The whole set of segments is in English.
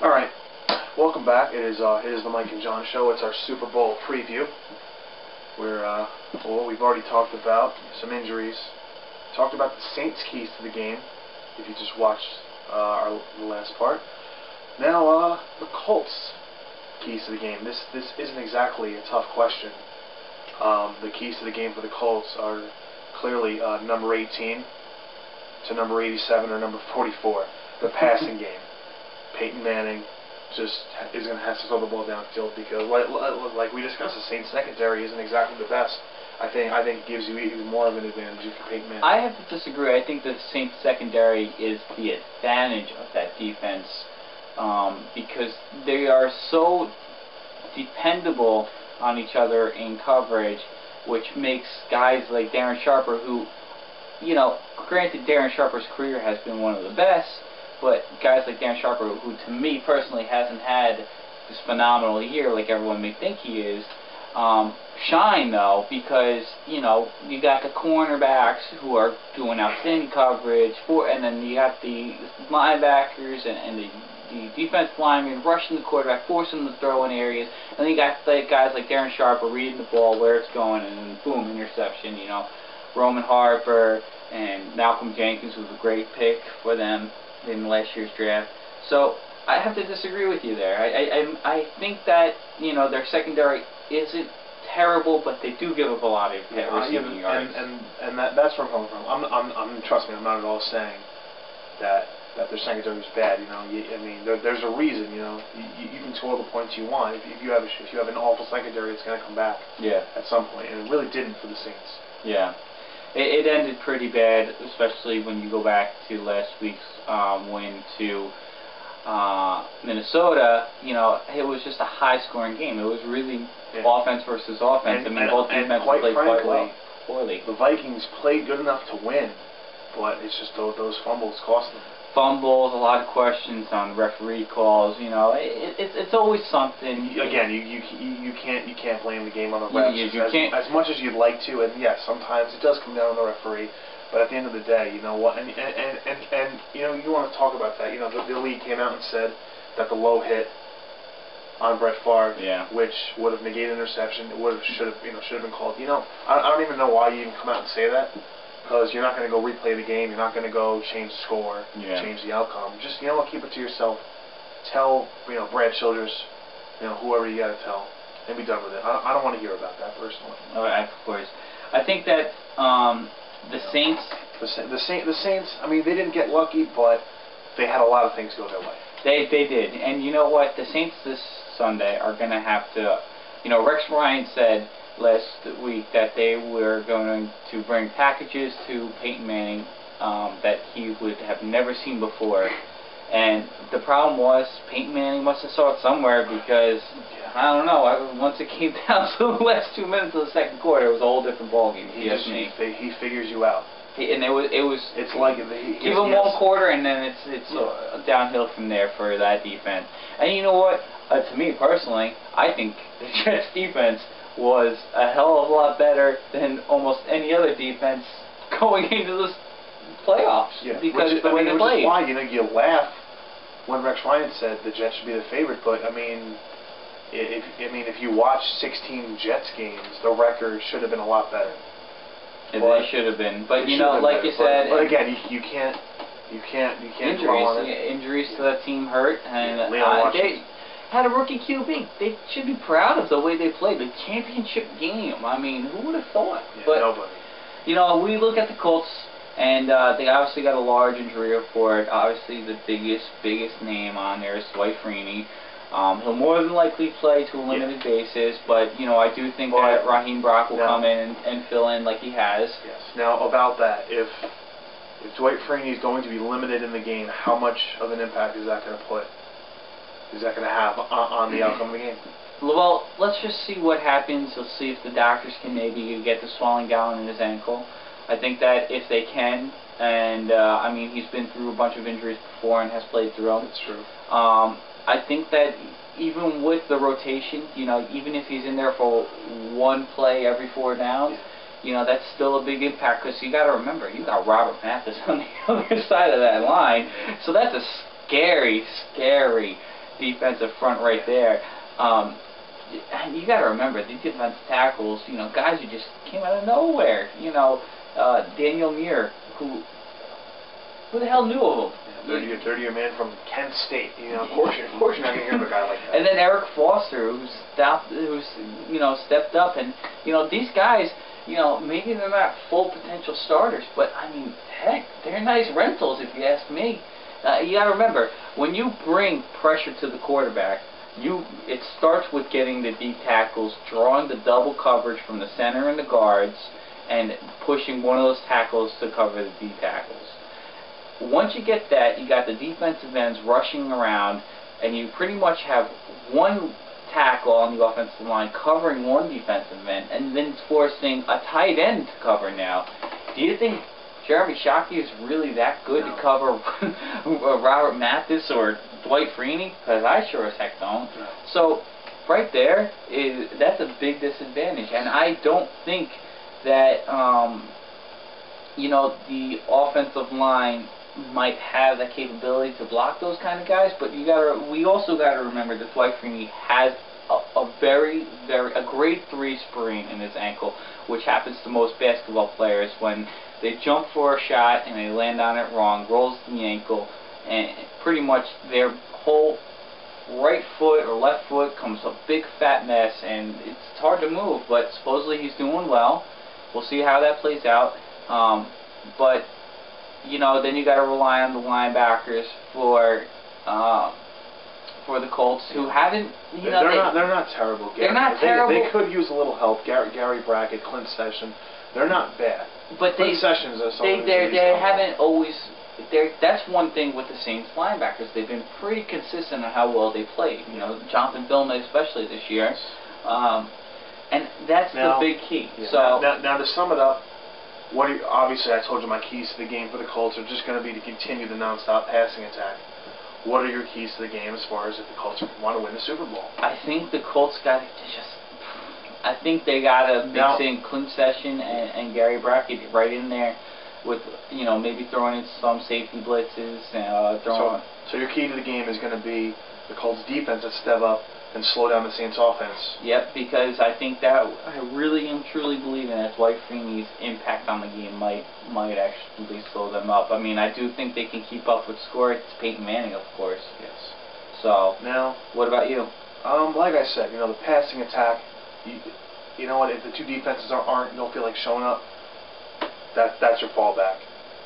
Alright, welcome back. It is the Mike and John show. It's our Super Bowl preview. We've already talked about some injuries. Talked about the Saints' keys to the game, if you just watched our last part. Now, the Colts' keys to the game. This isn't exactly a tough question. The keys to the game for the Colts are clearly number 18 to number 87 or number 44. The passing game. Peyton Manning just is going to have to throw the ball downfield because, like we discussed, the Saints secondary isn't exactly the best. I think it gives you even more of an advantage if you're Peyton Manning. I have to disagree. I think the Saints secondary is the advantage of that defense because they are so dependable on each other in coverage, which makes guys like Darren Sharper, who, you know, granted Darren Sharper's career has been one of the best, but guys like Darren Sharper, who to me personally hasn't had this phenomenal year like everyone may think he is, shine though because, you know, you got the cornerbacks who are doing outstanding coverage, and then you got the linebackers and the defensive linemen rushing the quarterback, forcing him to throw in areas, and then you got guys like Darren Sharper reading the ball where it's going, and then boom, interception. You know, Roman Harper and Malcolm Jenkins was a great pick for them in last year's draft. So I have to disagree with you there. I think that, you know, their secondary isn't terrible, but they do give up a lot of receiving yards. And that's where I'm coming from. Trust me, I'm not at all saying that their secondary is bad. You know, I mean, there's a reason. You know, you can score the points you want. If you have an awful secondary, it's going to come back. Yeah. At some point, and it really didn't for the Saints. Yeah. It ended pretty bad, especially when you go back to last week's win to Minnesota. You know, it was just a high-scoring game. It was really offense versus offense. Both defenses played quite poorly. The Vikings played good enough to win, but it's just those fumbles cost them. Fumbles, a lot of questions on referee calls. You know, it's always something. Again, you can't blame the game on the refs as much as you'd like to, and yes, sometimes it does come down on the referee. But at the end of the day, you know what? And you know, you want to talk about that. You know, the league came out and said that the low hit on Brett Favre, which would have negated interception, should have been called. You know, I don't even know why you even come out and say that. Because you're not going to go replay the game, you're not going to go change the score, change the outcome. Just, you know what, keep it to yourself. Tell, you know, Brad Childress, you know, whoever you got to tell, and be done with it. I don't want to hear about that personally. All right, of course. I think that the Saints... The Saints, I mean, they didn't get lucky, but they had a lot of things go their way. They did. And you know what? The Saints this Sunday are going to have to... You know, Rex Ryan said last week that they were going to bring packages to Peyton Manning that he would have never seen before. And the problem was Peyton Manning must have saw it somewhere because, I don't know, once it came down to the last 2 minutes of the second quarter, it was a whole different ballgame. He figures you out. And it's like give him one quarter and then it's downhill from there for that defense. And you know what? To me personally, I think the Jets defense was a hell of a lot better than almost any other defense going into this playoffs because the way they played. Which is why, you know, you laugh when Rex Ryan said the Jets should be the favorite, but I mean, if you watch 16 Jets games, the record should have been a lot better. They should have been, but you know, like you said, but again, you can't injuries to that team hurt, and they had a rookie QB. They should be proud of the way they played the championship game. I mean, who would have thought? But nobody. You know, we look at the Colts, and they obviously got a large injury report. Obviously, the biggest name on there is Dwight Freeney. He'll more than likely play to a limited basis, but you know, I do think that Raheem Brock will come in and fill in like he has. Yes. Now about that, if Dwight Freeney is going to be limited in the game, how much of an impact is that going to put? Is that going to have on the outcome of the game? Well, let's just see what happens. Let's see if the doctors can maybe get the swelling down in his ankle. I think that if they can, and I mean, he's been through a bunch of injuries before and has played through them. That's true. I think that even with the rotation, you know, even if he's in there for one play every 4 downs, you know, that's still a big impact because you got to remember, you got Robert Mathis on the other side of that line, so that's a scary defensive front right there. You got to remember, these defensive tackles, guys who just came out of nowhere. Daniel Muir, who the hell knew of him? 30-year man from Kent State. Of course you're not going to hear of a guy like that. And then Eric Foster, who's stepped up, and these guys, maybe they're not full potential starters, but I mean, heck, they're nice rentals if you ask me. You got to remember, when you bring pressure to the quarterback, it starts with getting the D tackles, drawing the double coverage from the center and the guards, and pushing one of those tackles to cover the D tackles. Once you get that, you got the defensive ends rushing around, and you pretty much have one tackle on the offensive line covering one defensive end, and then it's forcing a tight end to cover now. Do you think Jeremy Shockey is really that good to cover Robert Mathis or Dwight Freeney? Because I sure as heck don't. No. So right there, that's a big disadvantage, and I don't think that the offensive line might have that capability to block those kind of guys, but we also got to remember that Dwight Freeney has a grade 3 sprain in his ankle, which happens to most basketball players when they jump for a shot and they land on it wrong, rolls the ankle, and pretty much their whole right foot or left foot comes a big fat mess, and it's hard to move, but supposedly he's doing well. We'll see how that plays out. But then you got to rely on the linebackers for the Colts, who haven't. They're not terrible. They're not terrible. They could use a little help. Gary Brackett, Clint Session, they're not bad. But Clint Sessions is someone they haven't always. That's one thing with the Saints linebackers. They've been pretty consistent on how well they played. Jonathan Vilma especially this year, and that's the big key. Yeah, so now to sum it up. Obviously, I told you my keys to the game for the Colts are just going to be to continue the nonstop passing attack. What are your keys to the game as far as if the Colts want to win the Super Bowl? I think the Colts got to just. I think they got to mix in Clint Session and Gary Brackett right in there, with maybe throwing in some safety blitzes and So your key to the game is going to be the Colts defense to step up and slow down the Saints offense. Yep, because I think that I really am truly believing that Dwight Freeney's impact on the game might actually slow them up. I mean, I do think they can keep up with score. It's Peyton Manning, of course. Yes. So now, what about you? Like I said, the passing attack. You know what? If the two defenses don't feel like showing up, that's your fallback.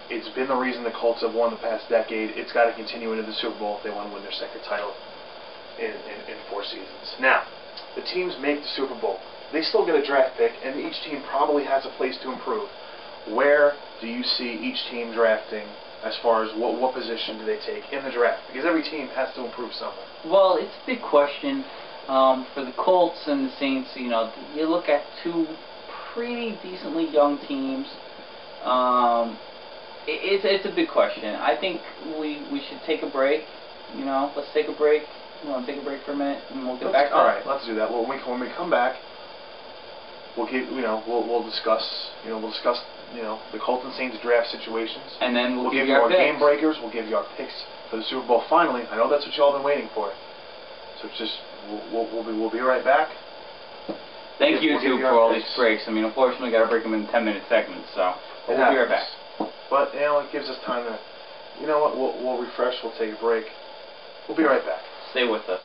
It's been the reason the Colts have won the past decade. It's got to continue into the Super Bowl if they want to win their second title in 4 seasons. Now, the teams make the Super Bowl. They still get a draft pick, and each team probably has a place to improve. Where do you see each team drafting as far as what position do they take in the draft? Because every team has to improve somewhere. Well, it's a big question. For the Colts and the Saints, you look at two pretty decently young teams. It's a big question. I think we should take a break. Let's take a break. You want to take a break for a minute, and we'll get back to it? All right, let's do that. When we come back, we'll discuss the Colts and Saints draft situations, and then we'll give you our game breakers. We'll give you our picks for the Super Bowl. Finally, I know that's what y'all been waiting for. So it's just we'll be right back. Thank you for all these breaks. I mean, unfortunately, we got to break them in 10-minute segments. So we'll be right back. But it gives us time to, we'll refresh. We'll take a break. We'll be right back. Stay with us.